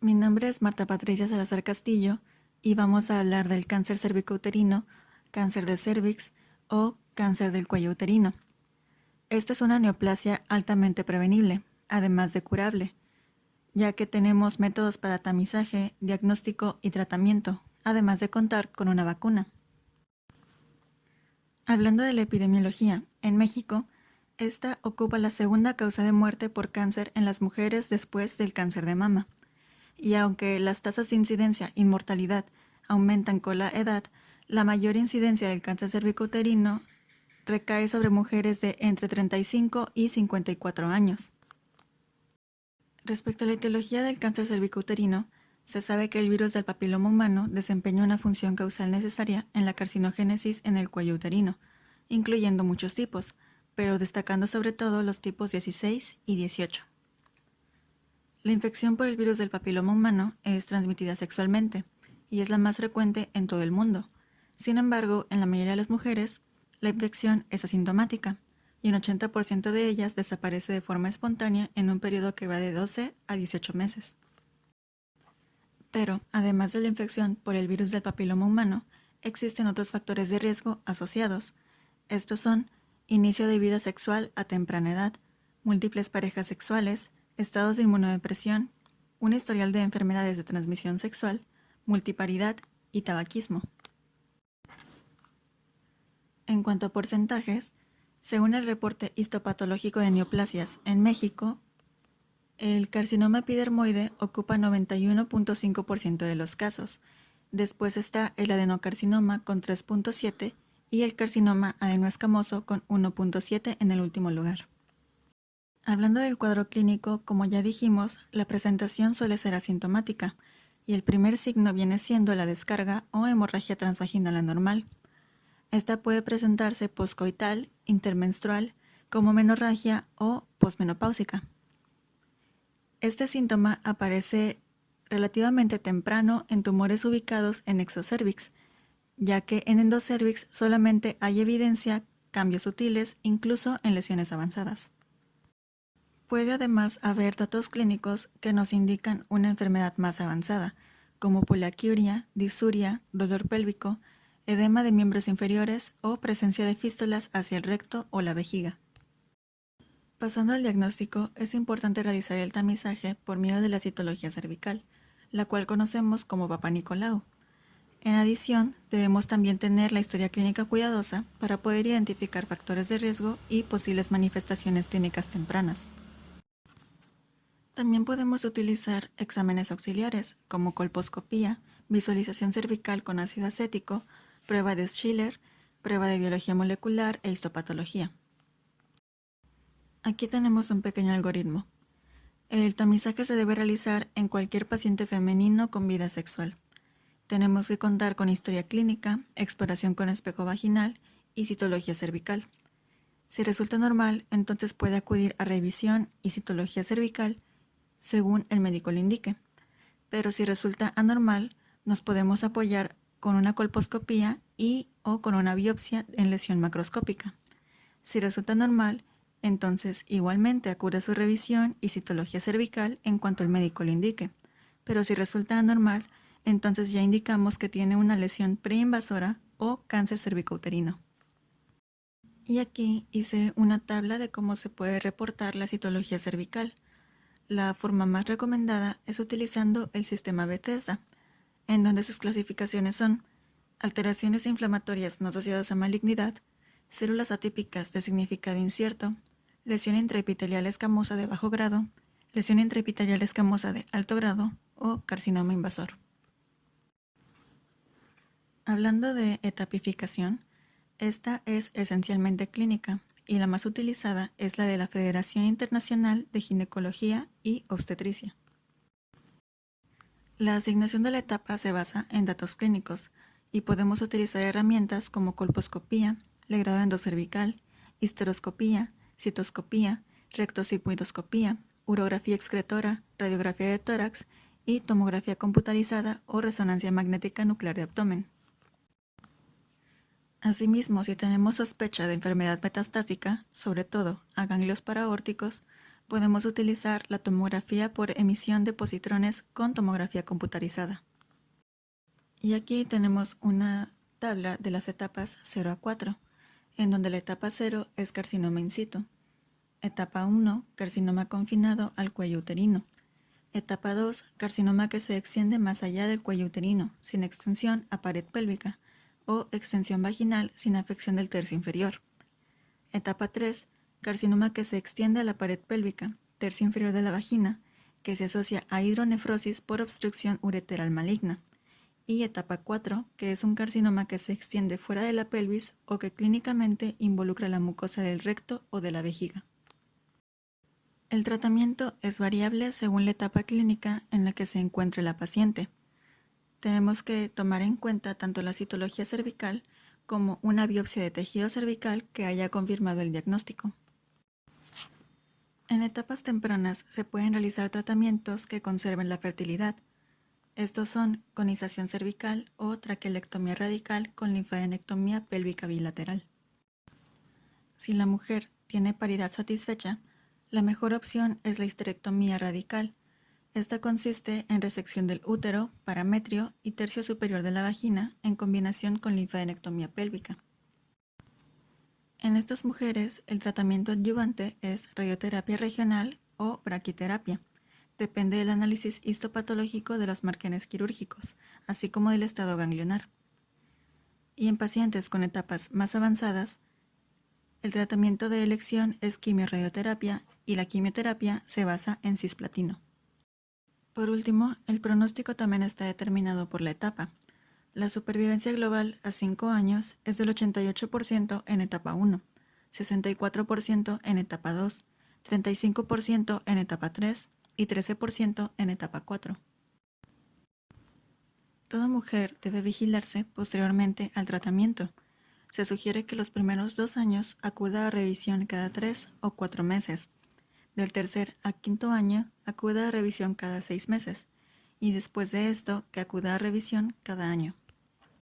Mi nombre es Marta Patricia Salazar Castillo y vamos a hablar del cáncer cervicouterino, cáncer de cervix o cáncer del cuello uterino. Esta es una neoplasia altamente prevenible, además de curable, ya que tenemos métodos para tamizaje, diagnóstico y tratamiento, además de contar con una vacuna. Hablando de la epidemiología, en México, esta ocupa la segunda causa de muerte por cáncer en las mujeres después del cáncer de mama. Y aunque las tasas de incidencia y mortalidad aumentan con la edad, la mayor incidencia del cáncer cervicouterino recae sobre mujeres de entre 35 y 54 años. Respecto a la etiología del cáncer cervicouterino, se sabe que el virus del papiloma humano desempeña una función causal necesaria en la carcinogénesis en el cuello uterino, incluyendo muchos tipos, pero destacando sobre todo los tipos 16 y 18. La infección por el virus del papiloma humano es transmitida sexualmente y es la más frecuente en todo el mundo. Sin embargo, en la mayoría de las mujeres, la infección es asintomática y un 80% de ellas desaparece de forma espontánea en un periodo que va de 12 a 18 meses. Pero, además de la infección por el virus del papiloma humano, existen otros factores de riesgo asociados. Estos son inicio de vida sexual a temprana edad, múltiples parejas sexuales, estados de inmunodepresión, un historial de enfermedades de transmisión sexual, multiparidad y tabaquismo. En cuanto a porcentajes, según el reporte histopatológico de neoplasias en México, el carcinoma epidermoide ocupa 91.5% de los casos. Después está el adenocarcinoma con 3.7% y el carcinoma adenoescamoso con 1.7% en el último lugar. Hablando del cuadro clínico, como ya dijimos, la presentación suele ser asintomática y el primer signo viene siendo la descarga o hemorragia transvaginal anormal. Esta puede presentarse poscoital, intermenstrual, como menorragia o posmenopáusica. Este síntoma aparece relativamente temprano en tumores ubicados en exocervix, ya que en endocervix solamente hay evidencia cambios sutiles incluso en lesiones avanzadas. Puede además haber datos clínicos que nos indican una enfermedad más avanzada, como poliaquiuria, disuria, dolor pélvico, edema de miembros inferiores o presencia de fístulas hacia el recto o la vejiga. Pasando al diagnóstico, es importante realizar el tamizaje por medio de la citología cervical, la cual conocemos como Papá-Nicolau. En adición, debemos también tener la historia clínica cuidadosa para poder identificar factores de riesgo y posibles manifestaciones clínicas tempranas. También podemos utilizar exámenes auxiliares como colposcopía, visualización cervical con ácido acético, prueba de Schiller, prueba de biología molecular e histopatología. Aquí tenemos un pequeño algoritmo. El tamizaje se debe realizar en cualquier paciente femenino con vida sexual. Tenemos que contar con historia clínica, exploración con espejo vaginal y citología cervical. Si resulta normal, entonces puede acudir a revisión y citología cervical según el médico lo indique. Pero si resulta anormal, nos podemos apoyar con una colposcopía y o con una biopsia en lesión macroscópica. Si resulta normal, entonces igualmente acude a su revisión y citología cervical en cuanto el médico lo indique. Pero si resulta anormal, entonces ya indicamos que tiene una lesión preinvasora o cáncer cervicouterino. Y aquí hice una tabla de cómo se puede reportar la citología cervical. La forma más recomendada es utilizando el sistema Bethesda, en donde sus clasificaciones son alteraciones inflamatorias no asociadas a malignidad, células atípicas de significado incierto, lesión intraepitelial escamosa de bajo grado, lesión intraepitelial escamosa de alto grado o carcinoma invasor. Hablando de etapificación, esta es esencialmente clínica y la más utilizada es la de la Federación Internacional de Ginecología y Obstetricia. La asignación de la etapa se basa en datos clínicos y podemos utilizar herramientas como colposcopía, legrado endocervical, histeroscopía, citoscopía, rectosigmoidoscopía, urografía excretora, radiografía de tórax y tomografía computarizada o resonancia magnética nuclear de abdomen. Asimismo, si tenemos sospecha de enfermedad metastásica, sobre todo a ganglios paraórticos, podemos utilizar la tomografía por emisión de positrones con tomografía computarizada. Y aquí tenemos una tabla de las etapas 0 a 4, en donde la etapa 0 es carcinoma in situ. Etapa 1, carcinoma confinado al cuello uterino. Etapa 2, carcinoma que se extiende más allá del cuello uterino, sin extensión a pared pélvica, o extensión vaginal sin afección del tercio inferior. Etapa 3, carcinoma que se extiende a la pared pélvica, tercio inferior de la vagina, que se asocia a hidronefrosis por obstrucción ureteral maligna. Y etapa 4, que es un carcinoma que se extiende fuera de la pelvis o que clínicamente involucra la mucosa del recto o de la vejiga. El tratamiento es variable según la etapa clínica en la que se encuentre la paciente. Tenemos que tomar en cuenta tanto la citología cervical como una biopsia de tejido cervical que haya confirmado el diagnóstico. En etapas tempranas se pueden realizar tratamientos que conserven la fertilidad. Estos son conización cervical o traquelectomía radical con linfadenectomía pélvica bilateral. Si la mujer tiene paridad satisfecha, la mejor opción es la histerectomía radical. Esta consiste en resección del útero, parametrio y tercio superior de la vagina en combinación con linfadenectomía pélvica. En estas mujeres, el tratamiento adyuvante es radioterapia regional o braquiterapia. Depende del análisis histopatológico de los márgenes quirúrgicos, así como del estado ganglionar. Y en pacientes con etapas más avanzadas, el tratamiento de elección es quimiorradioterapia y la quimioterapia se basa en cisplatino. Por último, el pronóstico también está determinado por la etapa. La supervivencia global a 5 años es del 88% en etapa 1, 64% en etapa 2, 35% en etapa 3 y 13% en etapa 4. Toda mujer debe vigilarse posteriormente al tratamiento. Se sugiere que los primeros 2 años acuda a revisión cada 3 o 4 meses. Del tercer a quinto año acuda a revisión cada 6 meses y después de esto que acuda a revisión cada año.